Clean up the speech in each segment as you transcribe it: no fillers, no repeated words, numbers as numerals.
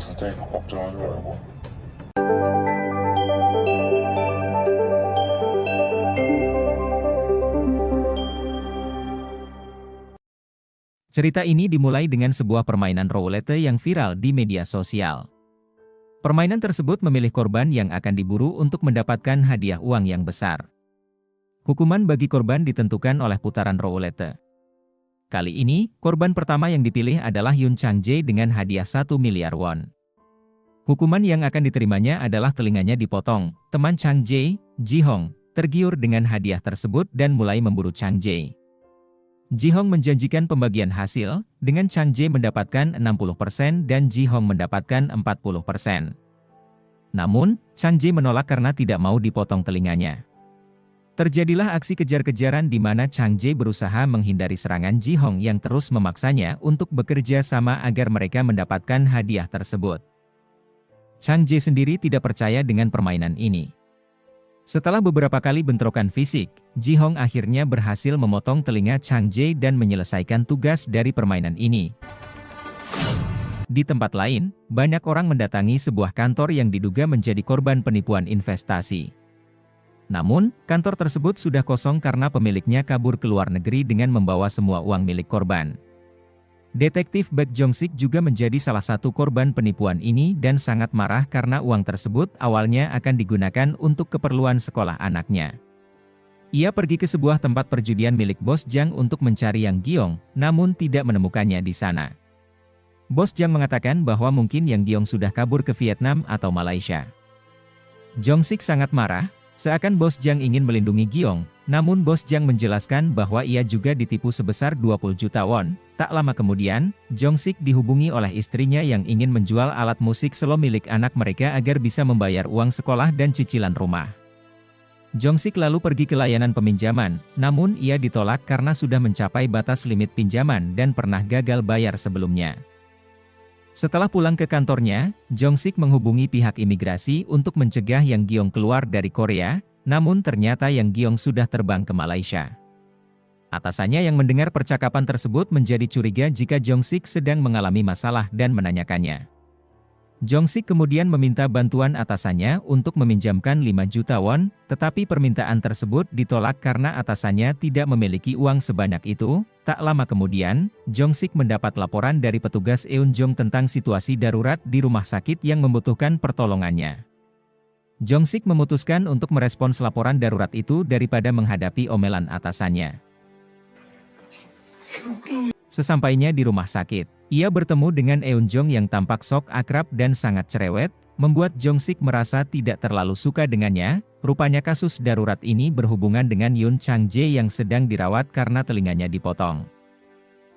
줄 테니까 걱정하지 말고. Cerita ini dimulai dengan sebuah permainan roulette yang viral di media sosial. Permainan tersebut memilih korban yang akan diburu untuk mendapatkan hadiah uang yang besar. Hukuman bagi korban ditentukan oleh putaran roulette. Kali ini, korban pertama yang dipilih adalah Yoon Chang-jae dengan hadiah 1 miliar won. Hukuman yang akan diterimanya adalah telinganya dipotong. Teman Chang-jae, Ji-hong, tergiur dengan hadiah tersebut dan mulai memburu Chang-jae. Ji-hong menjanjikan pembagian hasil, dengan Chang-jae mendapatkan 60% dan Ji-hong mendapatkan 40%. Namun, Chang-jae menolak karena tidak mau dipotong telinganya. Terjadilah aksi kejar-kejaran di mana Chang-jae berusaha menghindari serangan Ji-hong yang terus memaksanya untuk bekerja sama agar mereka mendapatkan hadiah tersebut. Chang-jae sendiri tidak percaya dengan permainan ini. Setelah beberapa kali bentrokan fisik, Ji-hong akhirnya berhasil memotong telinga Chang-jae dan menyelesaikan tugas dari permainan ini. Di tempat lain, banyak orang mendatangi sebuah kantor yang diduga menjadi korban penipuan investasi. Namun, kantor tersebut sudah kosong karena pemiliknya kabur ke luar negeri dengan membawa semua uang milik korban. Detektif Baek Jong-sik juga menjadi salah satu korban penipuan ini dan sangat marah karena uang tersebut awalnya akan digunakan untuk keperluan sekolah anaknya. Ia pergi ke sebuah tempat perjudian milik Bos Jang untuk mencari Yang Giong, namun tidak menemukannya di sana. Bos Jang mengatakan bahwa mungkin Yang Giong sudah kabur ke Vietnam atau Malaysia. Jong-sik sangat marah, seakan Bos Jang ingin melindungi Giong, namun Bos Jang menjelaskan bahwa ia juga ditipu sebesar 20 juta won. Tak lama kemudian, Jong-sik dihubungi oleh istrinya yang ingin menjual alat musik selo milik anak mereka agar bisa membayar uang sekolah dan cicilan rumah. Jong-sik lalu pergi ke layanan peminjaman, namun ia ditolak karena sudah mencapai batas limit pinjaman dan pernah gagal bayar sebelumnya. Setelah pulang ke kantornya, Jong-sik menghubungi pihak imigrasi untuk mencegah Yang Giong keluar dari Korea, namun ternyata Yang Giong sudah terbang ke Malaysia. Atasannya yang mendengar percakapan tersebut menjadi curiga jika Jong-sik sedang mengalami masalah dan menanyakannya. Jong-sik kemudian meminta bantuan atasannya untuk meminjamkan 5 juta won, tetapi permintaan tersebut ditolak karena atasannya tidak memiliki uang sebanyak itu. Tak lama kemudian, Jong-sik mendapat laporan dari petugas Eunjong tentang situasi darurat di rumah sakit yang membutuhkan pertolongannya. Jong-sik memutuskan untuk merespons laporan darurat itu daripada menghadapi omelan atasannya. Sesampainya di rumah sakit, ia bertemu dengan Eunjong yang tampak sok akrab dan sangat cerewet, membuat Jong-sik merasa tidak terlalu suka dengannya. Rupanya kasus darurat ini berhubungan dengan Yoon Chang-jae yang sedang dirawat karena telinganya dipotong.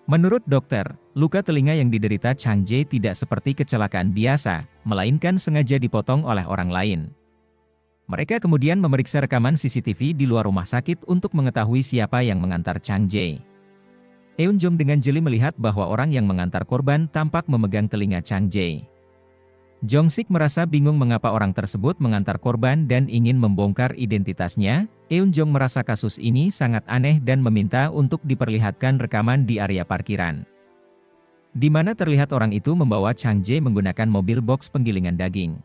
Menurut dokter, luka telinga yang diderita Chang-jae tidak seperti kecelakaan biasa, melainkan sengaja dipotong oleh orang lain. Mereka kemudian memeriksa rekaman CCTV di luar rumah sakit untuk mengetahui siapa yang mengantar Chang-jae. Eunjong dengan jeli melihat bahwa orang yang mengantar korban tampak memegang telinga Chang-jae. Jong-sik merasa bingung mengapa orang tersebut mengantar korban dan ingin membongkar identitasnya. Eunjong merasa kasus ini sangat aneh dan meminta untuk diperlihatkan rekaman di area parkiran, di mana terlihat orang itu membawa Chang-jae menggunakan mobil box penggilingan daging.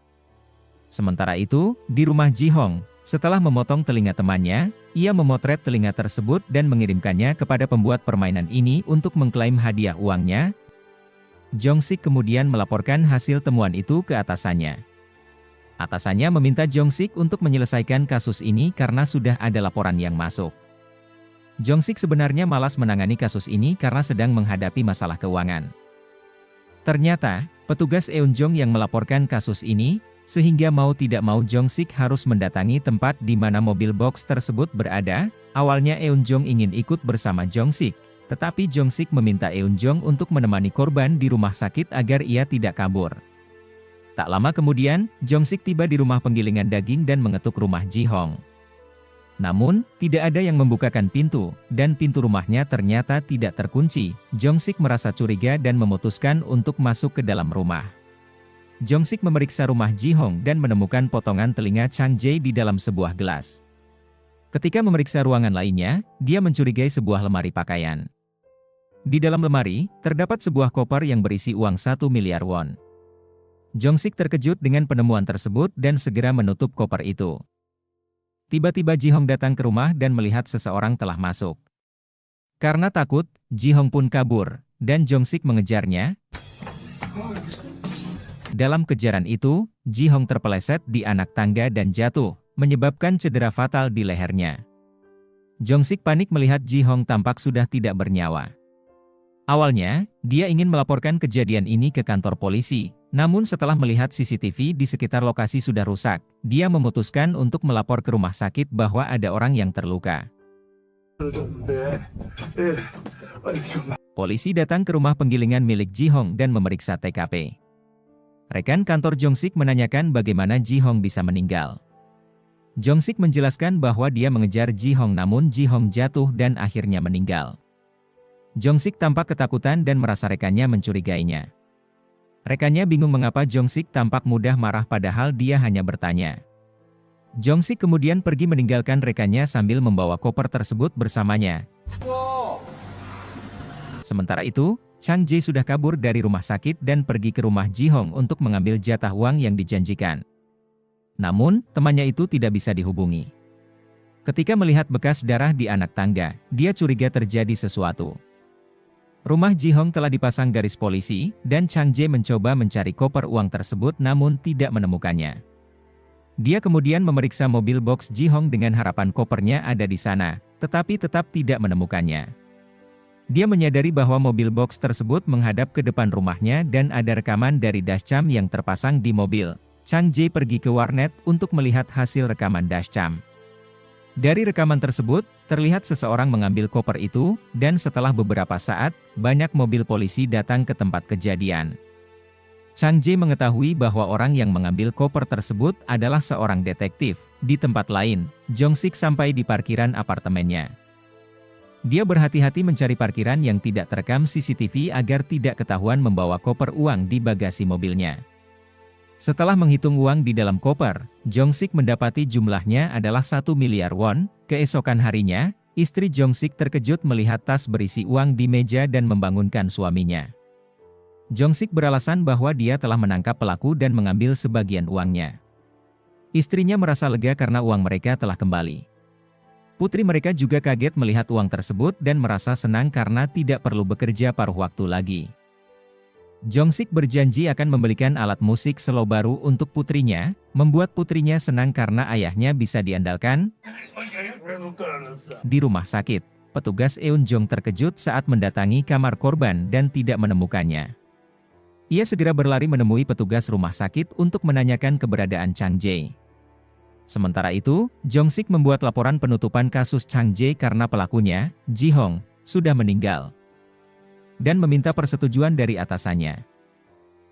Sementara itu, di rumah Ji-hong, setelah memotong telinga temannya, ia memotret telinga tersebut dan mengirimkannya kepada pembuat permainan ini untuk mengklaim hadiah uangnya. Jong-sik kemudian melaporkan hasil temuan itu ke atasannya. Atasannya meminta Jong-sik untuk menyelesaikan kasus ini karena sudah ada laporan yang masuk. Jong-sik sebenarnya malas menangani kasus ini karena sedang menghadapi masalah keuangan. Ternyata, petugas Eunjong yang melaporkan kasus ini, sehingga mau tidak mau Jong-sik harus mendatangi tempat di mana mobil box tersebut berada. Awalnya Eunjong ingin ikut bersama Jong-sik, tetapi Jong-sik meminta Eunjong untuk menemani korban di rumah sakit agar ia tidak kabur. Tak lama kemudian, Jong-sik tiba di rumah penggilingan daging dan mengetuk rumah Ji-hong. Namun, tidak ada yang membukakan pintu, dan pintu rumahnya ternyata tidak terkunci. Jong-sik merasa curiga dan memutuskan untuk masuk ke dalam rumah. Jong-sik memeriksa rumah Ji-hong dan menemukan potongan telinga Chang-jae di dalam sebuah gelas. Ketika memeriksa ruangan lainnya, dia mencurigai sebuah lemari pakaian. Di dalam lemari, terdapat sebuah koper yang berisi uang 1 miliar won. Jong-sik terkejut dengan penemuan tersebut dan segera menutup koper itu. Tiba-tiba Ji-hong datang ke rumah dan melihat seseorang telah masuk. Karena takut, Ji-hong pun kabur, dan Jong-sik mengejarnya. Dalam kejaran itu, Ji-hong terpeleset di anak tangga dan jatuh, menyebabkan cedera fatal di lehernya. Jong-sik panik melihat Ji-hong tampak sudah tidak bernyawa. Awalnya, dia ingin melaporkan kejadian ini ke kantor polisi, namun setelah melihat CCTV di sekitar lokasi sudah rusak, dia memutuskan untuk melapor ke rumah sakit bahwa ada orang yang terluka. Polisi datang ke rumah penggilingan milik Ji-hong dan memeriksa TKP. Rekan kantor Jong-sik menanyakan bagaimana Ji-hong bisa meninggal. Jong-sik menjelaskan bahwa dia mengejar Ji-hong namun Ji-hong jatuh dan akhirnya meninggal. Jong-sik tampak ketakutan dan merasa rekannya mencurigainya. Rekannya bingung mengapa Jong-sik tampak mudah marah padahal dia hanya bertanya. Jong-sik kemudian pergi meninggalkan rekannya sambil membawa koper tersebut bersamanya. Sementara itu, Chang Jae sudah kabur dari rumah sakit dan pergi ke rumah Ji-hong untuk mengambil jatah uang yang dijanjikan. Namun, temannya itu tidak bisa dihubungi. Ketika melihat bekas darah di anak tangga, dia curiga terjadi sesuatu. Rumah Ji-hong telah dipasang garis polisi, dan Chang Jae mencoba mencari koper uang tersebut namun tidak menemukannya. Dia kemudian memeriksa mobil box Ji-hong dengan harapan kopernya ada di sana, tetapi tetap tidak menemukannya. Dia menyadari bahwa mobil box tersebut menghadap ke depan rumahnya dan ada rekaman dari dashcam yang terpasang di mobil. Chang Jae pergi ke warnet untuk melihat hasil rekaman dashcam. Dari rekaman tersebut, terlihat seseorang mengambil koper itu, dan setelah beberapa saat, banyak mobil polisi datang ke tempat kejadian. Chang Jae mengetahui bahwa orang yang mengambil koper tersebut adalah seorang detektif. Di tempat lain, Jong-sik sampai di parkiran apartemennya. Dia berhati-hati mencari parkiran yang tidak terekam CCTV agar tidak ketahuan membawa koper uang di bagasi mobilnya. Setelah menghitung uang di dalam koper, Jong-sik mendapati jumlahnya adalah 1 miliar won. Keesokan harinya, istri Jong-sik terkejut melihat tas berisi uang di meja dan membangunkan suaminya. Jong-sik beralasan bahwa dia telah menangkap pelaku dan mengambil sebagian uangnya. Istrinya merasa lega karena uang mereka telah kembali. Putri mereka juga kaget melihat uang tersebut dan merasa senang karena tidak perlu bekerja paruh waktu lagi. Jong-sik berjanji akan membelikan alat musik slow baru untuk putrinya, membuat putrinya senang karena ayahnya bisa diandalkan. Di rumah sakit, petugas Eun-jong terkejut saat mendatangi kamar korban dan tidak menemukannya. Ia segera berlari menemui petugas rumah sakit untuk menanyakan keberadaan Chang Jae. Sementara itu, Jong-sik membuat laporan penutupan kasus Chang Jae karena pelakunya, Ji-hong, sudah meninggal, dan meminta persetujuan dari atasannya.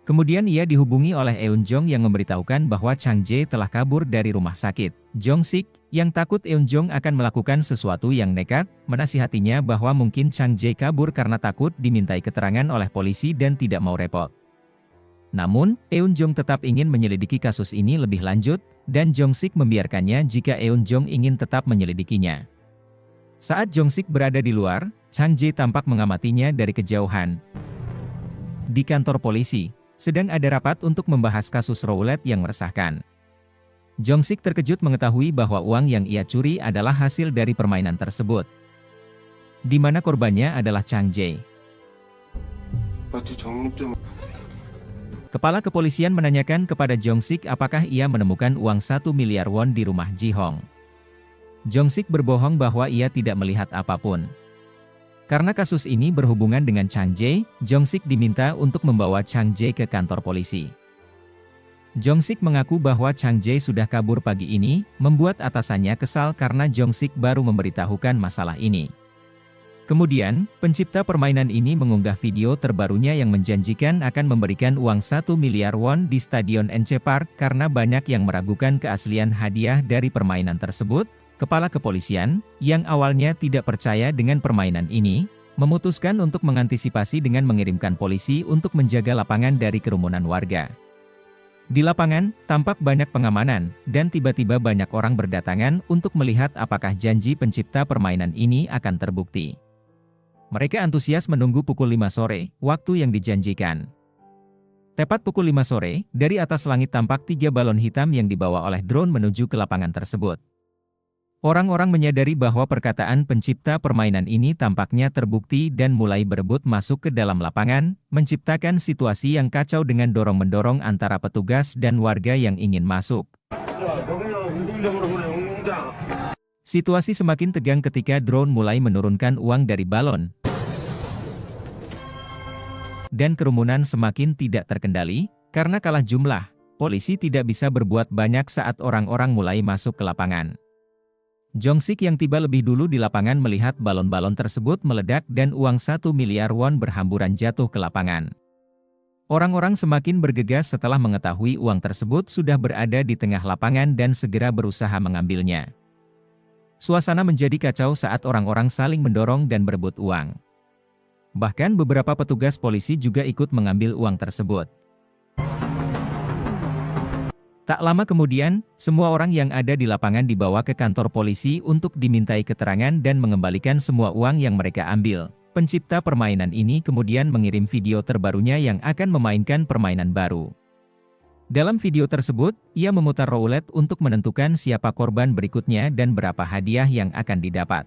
Kemudian ia dihubungi oleh Eun-jong yang memberitahukan bahwa Chang Jae telah kabur dari rumah sakit. Jong-sik, yang takut Eun-jong akan melakukan sesuatu yang nekat, menasihatinya bahwa mungkin Chang Jae kabur karena takut dimintai keterangan oleh polisi dan tidak mau repot. Namun, Eun-jong tetap ingin menyelidiki kasus ini lebih lanjut, dan Jong-sik membiarkannya jika Eun-jong ingin tetap menyelidikinya. Saat Jong-sik berada di luar, Chang Jae tampak mengamatinya dari kejauhan. Di kantor polisi, sedang ada rapat untuk membahas kasus roulette yang meresahkan. Jong-sik terkejut mengetahui bahwa uang yang ia curi adalah hasil dari permainan tersebut, di mana korbannya adalah Chang Jae. Kepala kepolisian menanyakan kepada Jong-sik apakah ia menemukan uang 1 miliar won di rumah Ji-hong. Jong-sik berbohong bahwa ia tidak melihat apapun. Karena kasus ini berhubungan dengan Chang Jae, Jong-sik diminta untuk membawa Chang Jae ke kantor polisi. Jong-sik mengaku bahwa Chang Jae sudah kabur pagi ini, membuat atasannya kesal karena Jong-sik baru memberitahukan masalah ini. Kemudian, pencipta permainan ini mengunggah video terbarunya yang menjanjikan akan memberikan uang 1 miliar won di Stadion NC Park karena banyak yang meragukan keaslian hadiah dari permainan tersebut. Kepala kepolisian, yang awalnya tidak percaya dengan permainan ini, memutuskan untuk mengantisipasi dengan mengirimkan polisi untuk menjaga lapangan dari kerumunan warga. Di lapangan, tampak banyak pengamanan, dan tiba-tiba banyak orang berdatangan untuk melihat apakah janji pencipta permainan ini akan terbukti. Mereka antusias menunggu pukul 5 sore, waktu yang dijanjikan. Tepat pukul 5 sore, dari atas langit tampak 3 balon hitam yang dibawa oleh drone menuju ke lapangan tersebut. Orang-orang menyadari bahwa perkataan pencipta permainan ini tampaknya terbukti dan mulai berebut masuk ke dalam lapangan, menciptakan situasi yang kacau dengan dorong-mendorong antara petugas dan warga yang ingin masuk. Situasi semakin tegang ketika drone mulai menurunkan uang dari balon. Dan kerumunan semakin tidak terkendali, karena kalah jumlah, polisi tidak bisa berbuat banyak saat orang-orang mulai masuk ke lapangan. Jong-sik yang tiba lebih dulu di lapangan melihat balon-balon tersebut meledak dan uang 1 miliar won berhamburan jatuh ke lapangan. Orang-orang semakin bergegas setelah mengetahui uang tersebut sudah berada di tengah lapangan dan segera berusaha mengambilnya. Suasana menjadi kacau saat orang-orang saling mendorong dan berebut uang. Bahkan beberapa petugas polisi juga ikut mengambil uang tersebut. Tak lama kemudian, semua orang yang ada di lapangan dibawa ke kantor polisi untuk dimintai keterangan dan mengembalikan semua uang yang mereka ambil. Pencipta permainan ini kemudian mengirim video terbarunya yang akan memainkan permainan baru. Dalam video tersebut, ia memutar roulette untuk menentukan siapa korban berikutnya dan berapa hadiah yang akan didapat.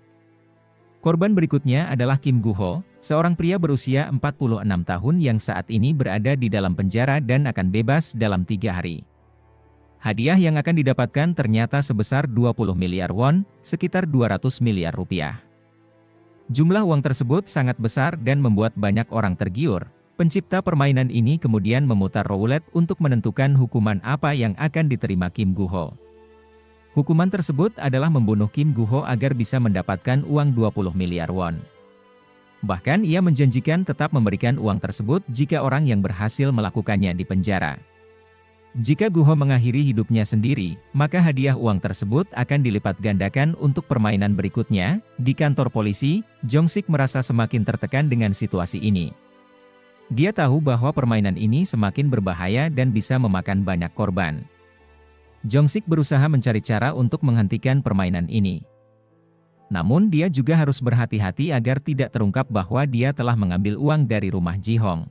Korban berikutnya adalah Kim Gu-ho, seorang pria berusia 46 tahun yang saat ini berada di dalam penjara dan akan bebas dalam 3 hari. Hadiah yang akan didapatkan ternyata sebesar 20 miliar won, sekitar 200 miliar rupiah. Jumlah uang tersebut sangat besar dan membuat banyak orang tergiur. Pencipta permainan ini kemudian memutar roulette untuk menentukan hukuman apa yang akan diterima Kim Gu-ho. Hukuman tersebut adalah membunuh Kim Gu-ho agar bisa mendapatkan uang 20 miliar won. Bahkan ia menjanjikan tetap memberikan uang tersebut jika orang yang berhasil melakukannya di penjara. Jika Gu-ho mengakhiri hidupnya sendiri, maka hadiah uang tersebut akan dilipat gandakan untuk permainan berikutnya. Di kantor polisi, Jong-sik merasa semakin tertekan dengan situasi ini. Dia tahu bahwa permainan ini semakin berbahaya dan bisa memakan banyak korban. Jong-sik berusaha mencari cara untuk menghentikan permainan ini. Namun dia juga harus berhati-hati agar tidak terungkap bahwa dia telah mengambil uang dari rumah Ji-hong.